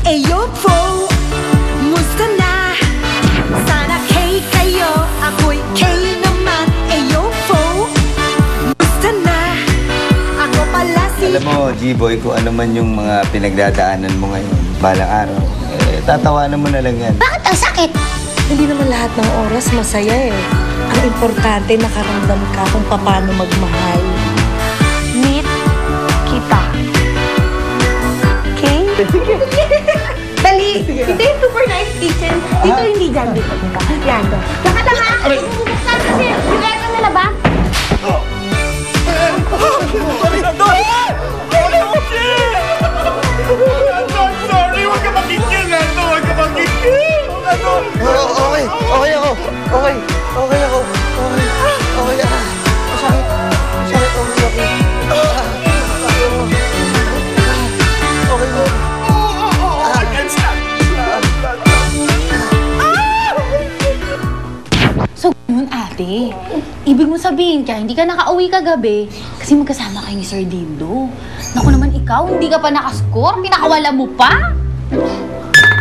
Eyo po, musta na? Sana K kayo, ako'y K naman. Eyo po, musta na? Ako pala si... Alam mo, G-Boy, kung ano man yung mga pinagdadaanan mo ngayon, balang araw, tatawanan mo na lang yan. Bakit ang sakit? Hindi naman lahat ng oras masaya eh. Ang importante, nakaramdam ka kung paano magmahal. Meet kita. Okay? Dali! Ito yung super nice kitchen. Dito hindi dyan. Dito. Yan. Saka na nga! Bubuksan kasi. Yung aircon nila ba? Sorry, huwag ka magigil, Nando. Huwag ka magigil. Okay ako. Okay ako. Okay. Masakit. Okay. So, yun ate. Ibig mo sabihin ka, hindi ka nakauwi kagabi kasi magkasama kayo ni Sir Dindo. Naku naman ikaw, hindi ka pa nakascore, pinakawala mo pa.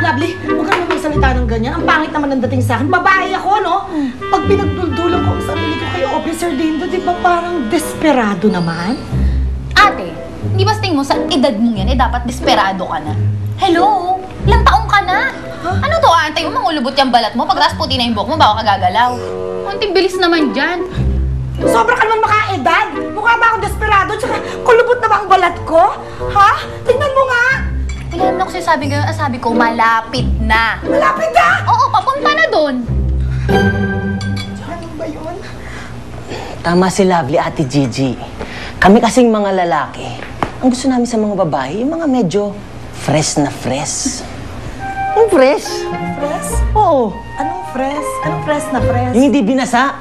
Lovely, huwag ka naman magsalita ng ganyan. Ang pangit naman ang dating sa akin. Babae ako, no? Pag pinagduldulan ko ang sarili ko kay Officer Dindo, di ba parang desperado naman? Ate, hindi ba tingin mo sa edad mong yan, dapat desperado ka na? Hello? Ilang taong ka na? Ano to, antay mo, mangulubot yung balat mo, pag puti na yung buhok mo, baka ka gagalaw. Konting bilis naman dyan. Sobra ka naman makaedad. Mukha ba akong desperado? Tsaka kulubot na ba ang balat ko? Ha? Tingnan mo nga! Tingnan mo na kasi sabi ko, malapit na. Malapit na! Oo, papunta na doon. Ano ba yun? Tama si Lovely, Ate Gigi. Kami kasing mga lalaki, ang gusto namin sa mga babae, yung mga medyo fresh na fresh. Yung fresh? Fresh? Oo. Anong fresh? Anong fresh na fresh? Yung hindi binasa.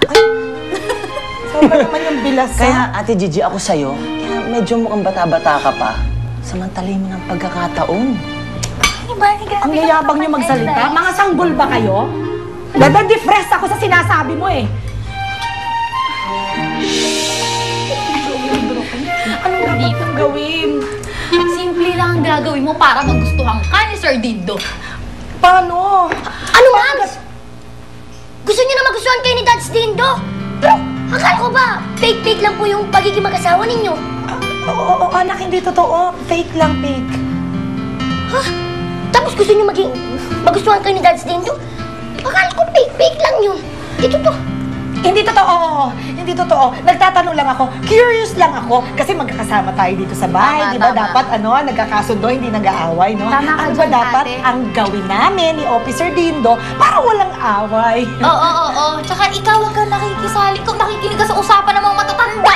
Sobra naman yung bilasa. Kaya, Ate Gigi, ako sa'yo, kaya medyo mukhang bata-bata ka pa. Samantalay mo ng pagkakataon. Ang yayabang niyo magsalita. Mga sanggol ba kayo? Nadadifresh ako sa sinasabi mo eh. Anong dapat kong gawin? Simple lang ang gagawin mo para magustuhan ka ni Sir Dindo. Paano? Ano, Mams? Gusto niyo na magustuhan kayo ni Dads Dindo? Pero, akala ko ba, fake-fake lang po yung pagiging mag-asawa ninyo? Oo, anak, hindi totoo. Fake lang, fake. Ha? Tapos gusto niyo magustuhan kayo ni Dads Dindo? Akala ko fake-fake lang yun. Ito to. Hindi totoo. Hindi totoo. Nagtatanong lang ako. Curious lang ako. Kasi magkakasama tayo dito sa bahay. Tama, Di ba tama. dapat nagkakasundo, hindi nag-aaway, no? Tama ka Ano ba dyan, dapat ate. ang gawin namin ni Officer Dindo para walang away? Oo. Tsaka ikaw huwag kang nakikisali kung nakikinig ka sa usapan ng mga matatanda.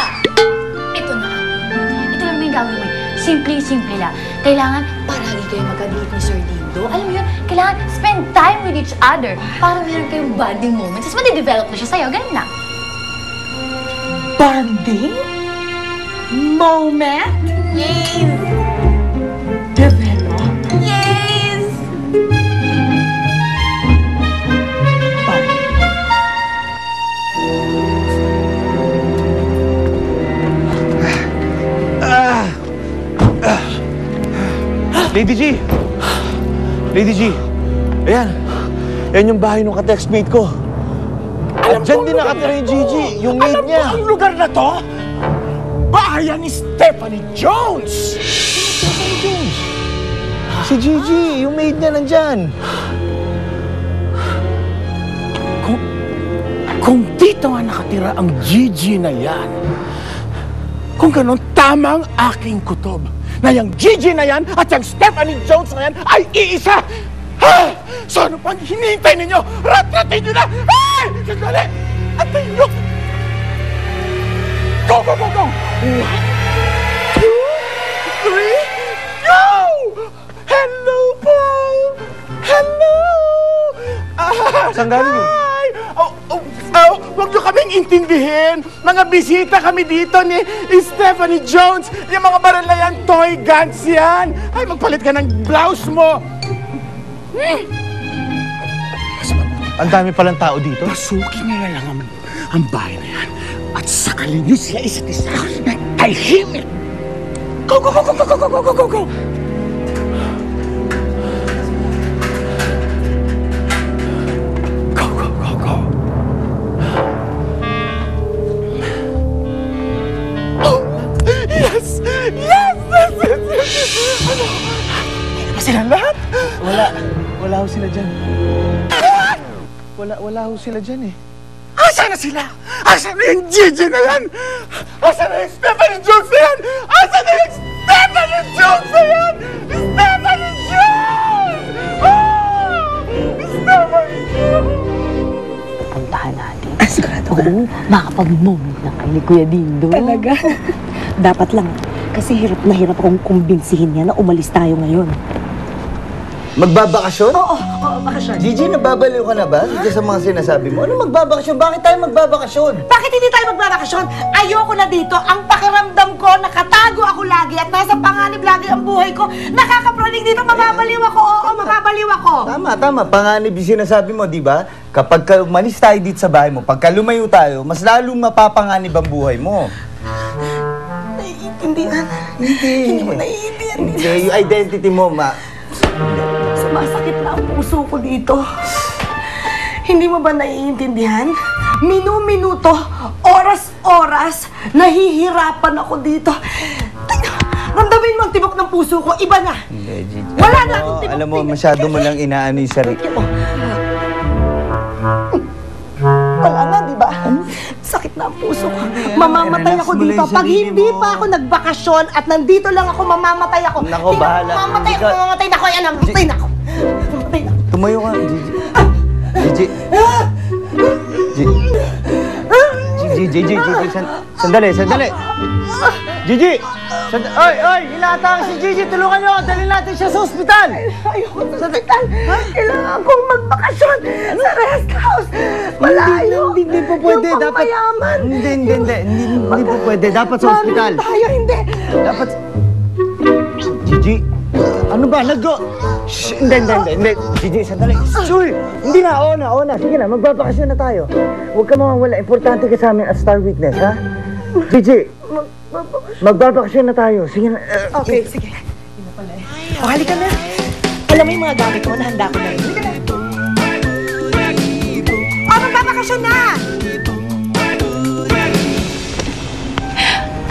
Ito na, ate. Ito lang may gagawin mo. Simple lang. Kailangan paragi kayo magkadikit ni Sir Dindo. Alam mo yun, kailangan spend time with each other para meron kayong bonding moments. Tapos madidevelop na siya sa'yo. Ganun lang. Bonding? Moment? Yes! Develop? Yes! Lady G! Ayan. Yan yung bahay ng ka-textmate ko. Diyan din nakatira yung Gigi, yung maid niya. Alam mo ang lugar na to? Bahayan ni Stephanie Jones! Stephanie Jones. Si Gigi, yung maid niya nandyan. Kung dito nga nakatira ang Gigi na yan, kung ganon, tama ang aking kutob na yung Gigi na yan at yung Stephanie Jones na yan ay iisa! Ha? So ano pang hinihintay ninyo? Rat-ratin nyo na! Ay! Sandali! Antayin nyo! Go! 1, 2, 3, go! Hello po! Hello! Saan galing yun? Hi! Huwag nyo kaming intindihin. Mga bisita kami dito ni Stephanie Jones. Yung mga baril na yan, toy guns yan. Ay, magpalit ka ng blouse mo. Ang dami palang tao dito. Pasukin nyo na lang ang bahay na yan. At sakalin nyo sila isa't isa na tahimik. Go! sila lahat? Wala ho sila dyan. Wala ho sila dyan eh. Asa na sila? Asa na yung Gigi na yan? Asa na yung Stephanie Jones na yan? Asa na yung Stephanie Jones na yan? Stephanie Jones! Stephanie Jones! Puntahan natin. Sigurado ka? Oo, makapag-moment na kay ni Kuya Dindo. Talaga? Dapat lang. Kasi hirap na hirap akong kumbinsihin niya na umalis tayo ngayon. Magbabakasyon? Oo, bakasyon. Gigi, nababaliw ka na ba? Dito sa mga sinasabi mo. Ano magbabakasyon? Bakit tayo magbabakasyon? Bakit hindi tayo magbabakasyon? Ayoko na dito. Ang pakiramdam ko, nakatago ako lagi at nasa panganib lagi ang buhay ko. Nakakapraning dito, mababaliw ako. Oo, mababaliw ako. Tama. Panganib yung sinasabi mo, di ba? Kapag umalis tayo dito sa bahay mo, pagka lumayo tayo, mas lalong mapapanganib ang buhay mo. Naiintindihan. Hindi mo naiintindihan. Hindi, yung identity mo, Sumasakit na ang puso ko dito. Hindi mo ba naiintindihan? Minu-minuto, oras-oras, nahihirapan ako dito. Ramdamin mo ang tibok ng puso ko, iba na. Hindi, Gigi. Wala na akong tibok. Alam mo, masyado mo lang inaano yung sarili. Wala na, di ba? Sakit na ang puso ko. Mamamatay ako Relax mo lang dito. yung Pag sarili hindi mo. pa ako nagbakasyon at nandito lang ako, mamamatay ako. Nako, bahala. Mamamatay ako, mamamatay na ako. Ayan, mamamatay na ako. Mamamatay na ako. Tumayo ka, Gigi. Gigi. Gigi, sandali. Gigi! Oy! Ilatang si Gigi! Tulungan nyo! Dalhin natin siya sa ospital! Ayoko sa ospital. Kailangan kong magbakasyon sa rest house. Malayo. Hindi po pwede. Yung Dapat... pangmayaman. Hindi po pwede. Dapat sa ospital. Tayo, hindi. Dapat... Gigi! Ano ba? Shh! Hindi. Gigi, sandali. Uy! Hindi na. Oo na. Sige na, magbabakasyon na tayo. Huwag ka mawawala. Importante ka sa amin as star witness, ha? Gigi! Magbabakasyon na tayo. Sige na. Okay, sige. Yun na pala eh. O, halika na. Alam mo yung mga gamit mo, nahanda ko na rin. Halika na. O, magbabakasyon na!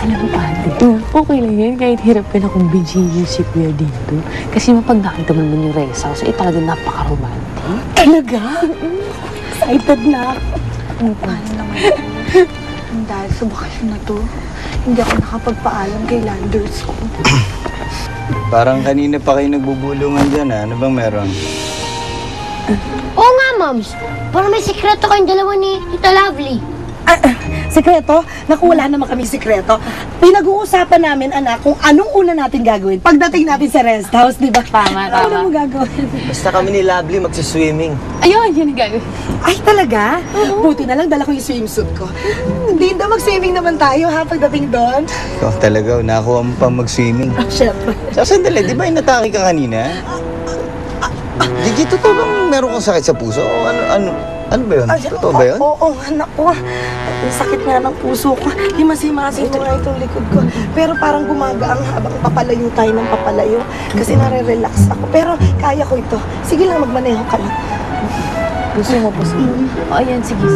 Alam mo, ate, okay lang yan kahit hirap ka na kung binsihin si Kuya Dindo. Kasi mapag nakita mo naman yung rest house, talaga napaka-romantic. Talaga? Excited na ako. Paano naman? Dahil sa bakasyon na to, hindi ako nakapagpaalam kay landers ko. Parang kanina pa kayo nagbubulungan dyan, ha? Ano bang meron? Oo nga, Moms. Parang may sikreto kayong dalawa ni Tita Lovely. Sikreto? Naku, wala naman kaming sikreto. Pinag-uusapan namin, anak, kung anong una natin gagawin pagdating natin sa rest house, di ba? Tama. Ano mo gagawin? Basta kami ni Lovely magsiswimming. Ayun, yun ang gagawin. Ay, talaga? Buti na lang, dala ko yung swimsuit ko. Hindi daw, mag-swimming naman tayo, ha, pagdating doon. Ikaw talaga, nakuha mo pa mag-swimming. Siyempre. Sandali, di ba inatake ka kanina? Gigi, totoo bang meron kang sakit sa puso? O ano ba yun? Totoo ba yun? Oo, anak ko. Ang sakit nga ng puso ko. Himasi-masi ko nga itong likod ko. Pero parang gumagaang habang papalayo tayo ng papalayo. Kasi nare-relax ako. Pero kaya ko ito. Sige lang, magmaneho ka lang. Gusto mo po siya? O, ayan, sige.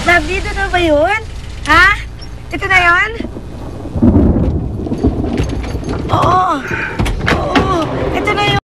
Lovely, ito na ba yun? Ha? Ito na yun?